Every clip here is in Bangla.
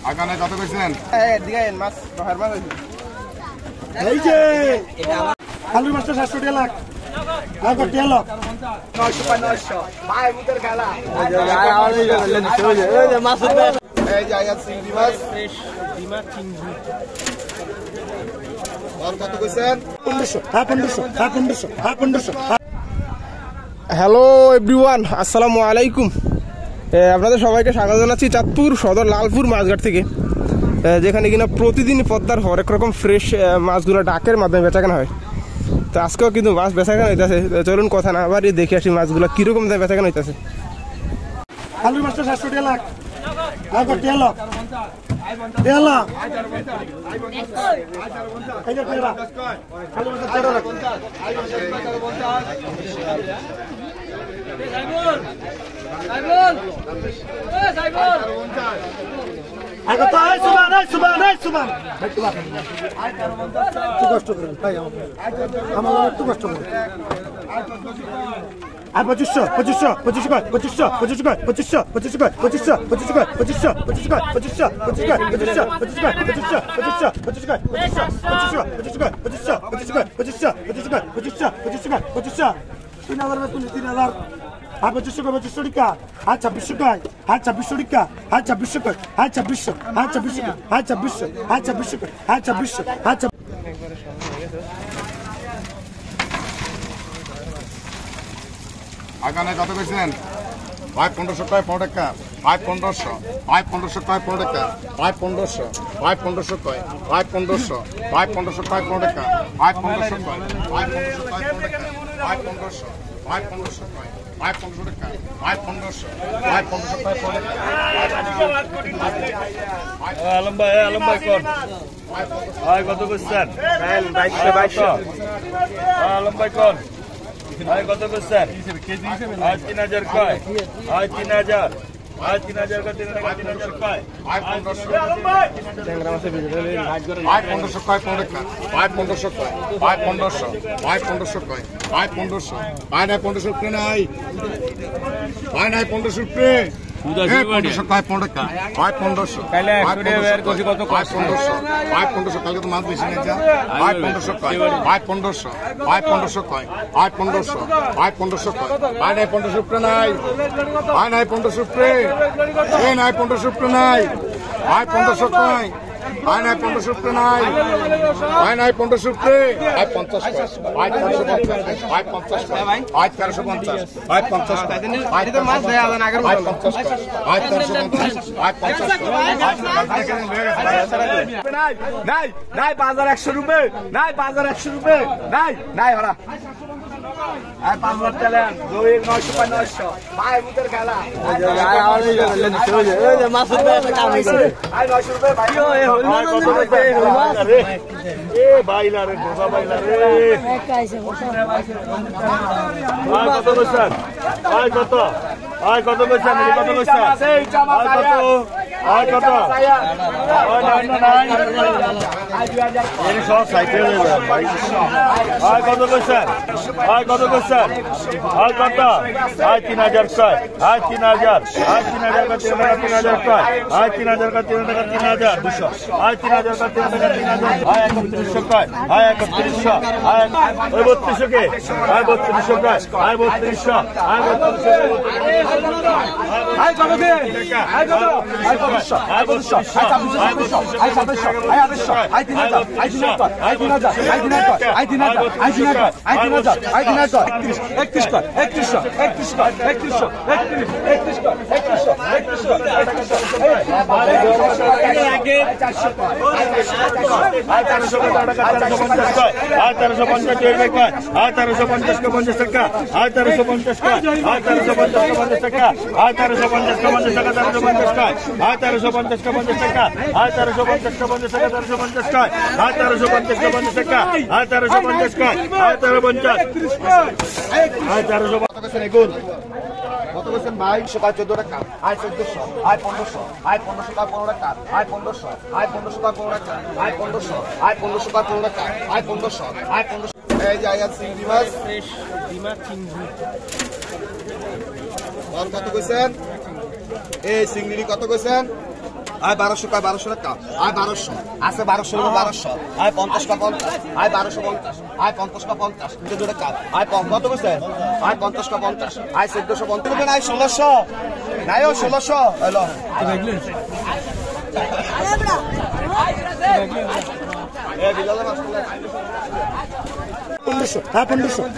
আগানে কত কইছেন? মাছ রহের মাছ এই যে আলুর মাছটা 700 টাকা লাখ আর কত টাকা 900 ভাই মুদের খেলা এই যে আয়া চিংড়ি মাছ ফ্রেশ ডিমা চিংড়ি আর কত কইছেন? 1500 হ্যালো এভরিওয়ান, আসসালামু আলাইকুম। আপনাদের সবাইকে স্বাগত জানাচ্ছি চাঁদপুর সদর লালপুর মাছঘাট থেকে, যেখানে কিনা প্রতিদিন পদ্মার হরেক রকম ফ্রেশ মাছগুলো ডাকের মাধ্যমে বেচাকেনা হয়। তো আজকেও কিন্তু মাছ বেচাকেনা হইতেছে। চলুন কথা না আবার দেখে আসি মাছগুলো কিরকম দামে বেচাকেনা হইতেছে। আলুর মাছটা 700 টাকা লাখ আর কত টাকা এই যে পেরা আলুর মাছটা 13 লাখ আগে তো সুবান একটু কষ্ট করেন ভাই, আমার একটু কষ্ট করেন। আর 3000 আর 2500 টাকা আর 2600 টাকা আর 2600 টাকা আর 2600 টাকা আর 2600 আর 2600 আর 2600 আর 2600 আর 2600 আর আগানে কত কইছেন? ভাই 1500 টাকা 15 টাকা ভাই 1500 ভাই 1500 টাকা 15 টাকা ভাই 1500 ভাই 1500 টাকা ভাই 1500 ভাই 1500 টাকা 15 টাকা ভাই 1500 টাকা ভাই 1500 টাকা 15 টাকা ভাই 1500 ভাই 1500 টাকা ভাই 1500 টাকা ভাই 1500 ভাই 1500 টাকা 15 টাকা আলম ভাই কোন ভাই কত করছেন? 2200 আলম ভাই কোন ভাই কত করছেন? আজ 3000 কয় আজ 3000 আজ 3000 কা 3000 কয় ভাই 1500 ট্যাংরা মাছের ভিতরে ভাই 1500 টাকা 15 টাকা ভাই 1500 টাকা ভাই 1500 ভাই 1500 টাকা ভাই 1500 ভাই নাই 1500 টাকা নাই ভাই নাই 1500 টাকা 1500 টাকা 15 টাকা ভাই 1500 কাইলে 100 টাকা বের করছি কত ভাই 1500 ভাই 1500 কালকে তো মাছ বেশি না যা ভাই 1500 টাকা ভাই 1500 ভাই 1500 টাকা ভাই 1500 ভাই 1500 টাকা ভাই নাই 1500 টাকা নাই ভাই নাই 1500 টাকা এই নাই 1500 টাকা নাই ভাই 1500 টাকা নাই ভাই নাই 1500 টাকা নাই ভাই নাই 1500 টাকা ভাই 50 টাকা ভাই 450 ভাই 50 টাকা ভাই 450 ভাই 50 টাকা ভাই তো মাছ দেয়া আলাদা আগের ভাই 50 টাকা ভাই 450 ভাই 50 টাকা নাই নাই নাই 5100 রুপে নাই 5100 রুপে নাই নাই ওরা আর 5000 টাকা 2900 ভাই মুদের খেলা মাছের কাম হইছে আই 900 রুপে ভাই এ বাইলা রে গোসা বাইলা রে ভাই কত বলছেন? ভাই কত ভাই কত বলছেন? কত বলছেন? ভাই কত এই সব সাইকেল ভাই ভাই কত বলছেন? ভাই কত বলছেন? ভাই কত ভাই 3000 কয় ভাই 3000 ভাই 3000 কা 3000 কয় ভাই 3000 কা 3000 200 ভাই 3000 কা 3000 ভাই 3100 কয় ভাই 3100 ভাই 3200 কে ভাই 3200 কয় ভাই 3200 ভাই 3200 ভাই কত কে ভাই কত ভাই 500 ভাই 500 ভাই 2600 ভাই 2700 ভাই 2800 ভাই 3000 ভাই 3000 ভাই 3000 ভাই 3000 ভাই 3000 ভাই 3000 ভাই 3000 ভাই 3000 31 কর 31 কর 31 কর 31 কর 31 কর 31 কর 31 কর আগে 400 কর ভাই 400 টাকা 450 কর ভাই 1350 টাকা কর ভাই 1350 কা 50 টাকা ভাই 1350 কা ভাই 1350 কা 50 টাকা ভাই 1350 কা 50 টাকা 1350 কা ভাই 1350 কা 50 টাকা ভাই 1350 কা 50 টাকা 1350 কা ভাই 1350 কা 50 টাকা ভাই 1350 কা ভাই 1350 ভাই 1350 কত কইছেন এগুন কত কইছেন ভাই 14 টাকা আই 1400 আই 1500 আই 1500 টাকা 15 টাকা আই 1500 আই 1500 টাকা 15 টাকা আই 1500 আই 1500 টাকা 15 টাকা আই 1500 আই 1500 এই যে আয়া চিংড়ি মাছ ফ্রেশ ডিমা চিংড়ি কত কইছেন? এই চিংড়ি কত কইছেন? আয় 1200 কয় 1200 টাকা আয় 1200 আছে 1200 1200 আয় 50 কা 50 আয় 1250 আয় 50 কা 50 দুটো টাকা আয় কত কইছেন? আয় 50 কা 50 আয় 1450 রুপে নাই 1600 নাই 1600 হ্যালো এ বিলাল মাছ 1500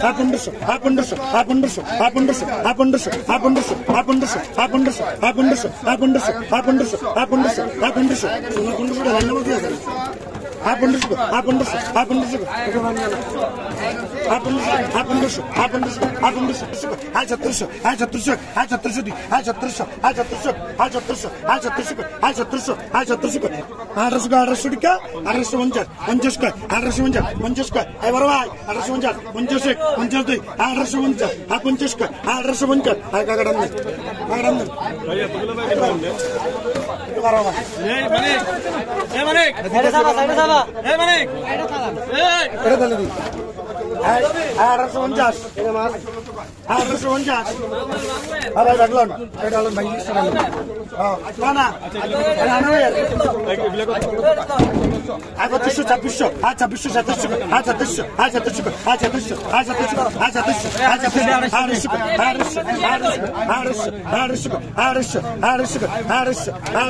1500 1500 1500 1500 1500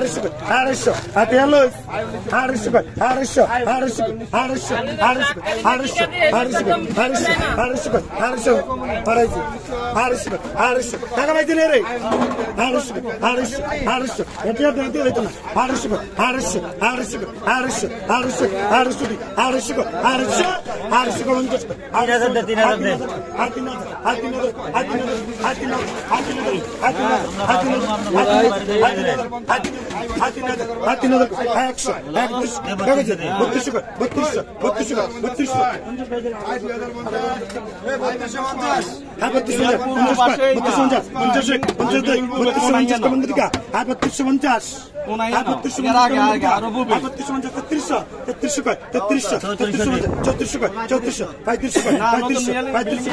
1500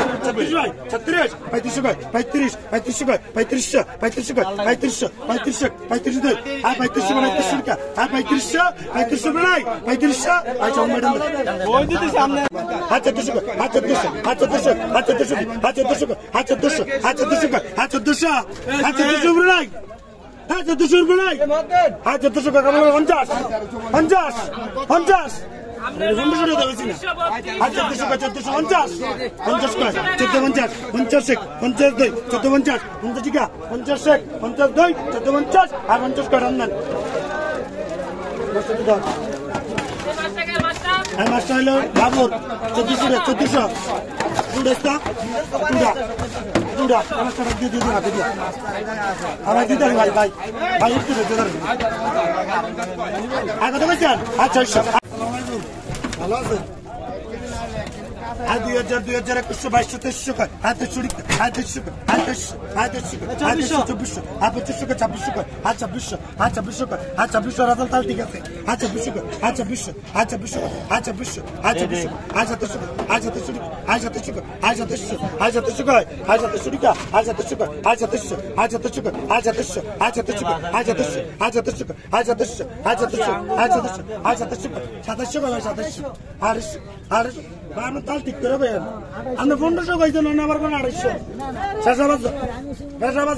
1500 1500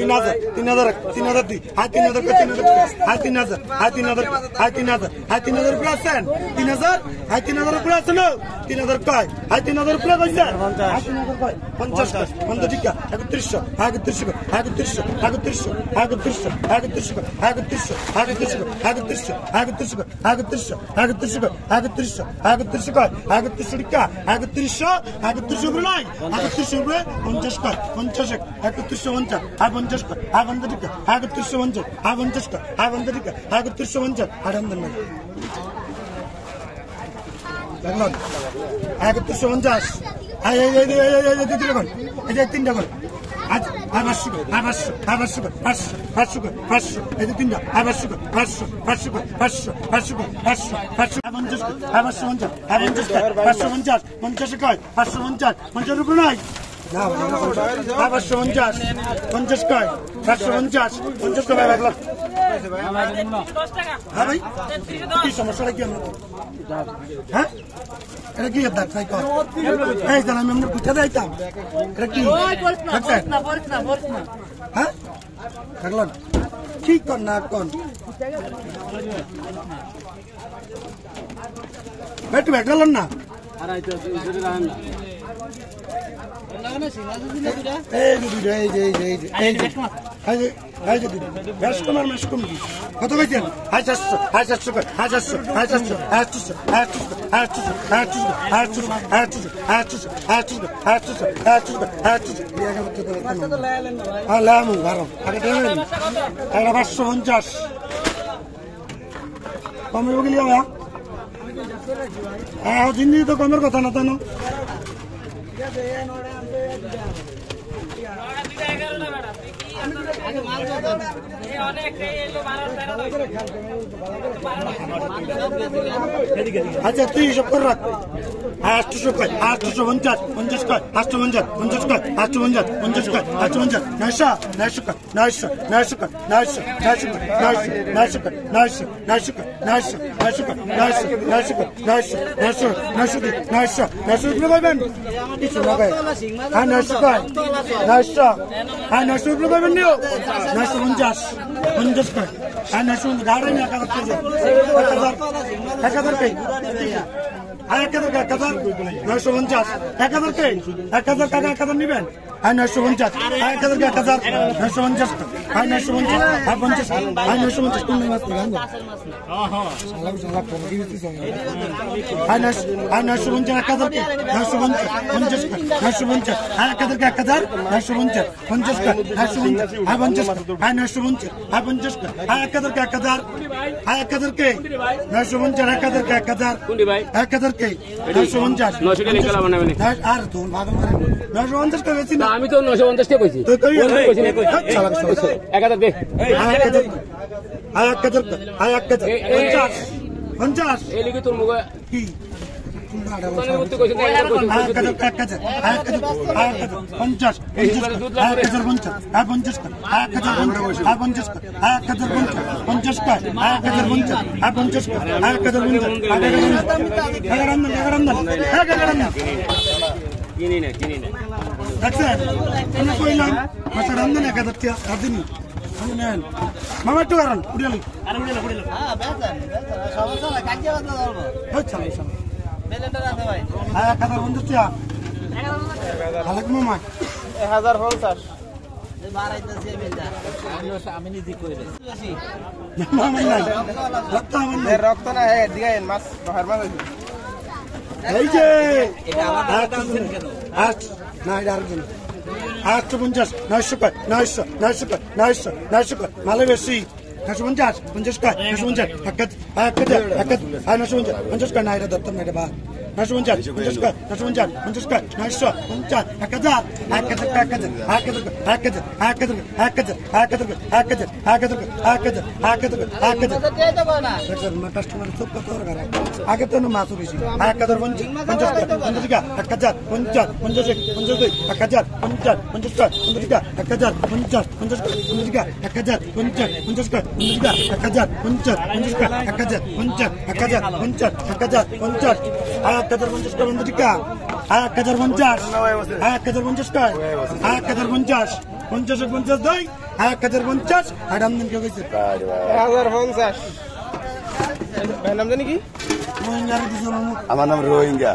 1500 1500 1500 1500 1500 তিনটা আয় 500 কর আয় 500 আয় 500 কর 500 500 কর 500 এই যে তিনটা আয় 500 কর 500 500 কর 500 500 কর 500 500 আয় 50 কর আয় 550 আয় 50 কর 550 50 কর 550 50 রুপি নাই না আয় 550 50 কর 550 50 কর রাখলাম হ্যাঁ ভাই কি সমস্যাটা কি আপনার হ্যাঁ এটা কি আপনার তাই কর এই জান আমি আপনার কোথায় যাইতাম এটা কি হ্যাঁ থাকলাম কি কর না কোন ভাই তুই একলাম না কত কইছেন 400 400 400 400 400 কমে গেলি জিন্দি তো কমের কথা না তানো আচ্ছা তুই হিসাব করে রাখ 800 কয় 850 50 কয় 850 50 কয় 850 50 কয় 850 900 900 কয় 900 900 কয় 900 900 কয় 900 কয় 900 900 কয় 900 900 কয় 900 900 কয় 900 900 900 রুপয়ে পাইবেন কিছু না কয় হ্যাঁ 900 কয় 900 হ্যাঁ 900 রুপয়ে পাইবেন নিও 950 50 কয় হ্যাঁ 900 গাড়ি না কাগজ কেজি 1000 কই 1000 950 1000 কে 1000 টাকা 1000 নিবেন হ্যাঁ 950 1000 কে 1000 950 হ্যাঁ 950 হ্যাঁ 50 হ্যাঁ 950 কোন মাছ গান সালাম সালাম কোন কি দিছিস হ্যাঁ 950 1000 কে 950 50 950 হ্যাঁ 1000 কে 1000 950 50 950 হ্যাঁ 50 হ্যাঁ 950 হ্যাঁ 50 হ্যাঁ 1000 কে 1000 হ্যাঁ 1000 কে 950 1000 কে 1000 কোনটি ভাই 1000 কে 950 900 কে লিখে লাভ না মানে আর তো ভাগ করে 950 কে বেশি না আমি তো 950 কে কইছি তুই কই কইছি না 1000 দে 1000 50 এই লিখে তোর মুখ কি মানে উত্তর কইছিস না 1000 কইছিস 50 চিনি না মামা একটু কারণ উড়িয়ালি মামা 1050 রক্ত না দিকে মাছ বাহার মাছ এই যে না এটা আরেকজন 850 900 কয় 900 কয় মালে বেশি 950 50 কয় 950 950 কয় না এটা দত্তম না এটা বা 950 50 কয় 950 50 কয় 900 50 1000 কাস্টমার চোখ কত আগে তো মাছ বেশি 1050 1000 50 50 1000 50 50 কয় 1000 50 50 কয় 1000 50 50 কয় 1000 50 50 কয় 1000 50 50 50 1050 কয় 1050 কয় 1050 কয় 1050 50 দেয় 1050 আর আমদিন কে কইছে 1050 ভাই নাম জানি কি আমার নাম রোহিঙ্গা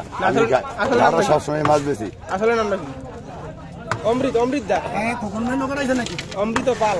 আমরা সবসময় মাছ বেশি আসলে নামটা কি অমৃত দা কখন নগর আইছে নাকি অমৃত পাল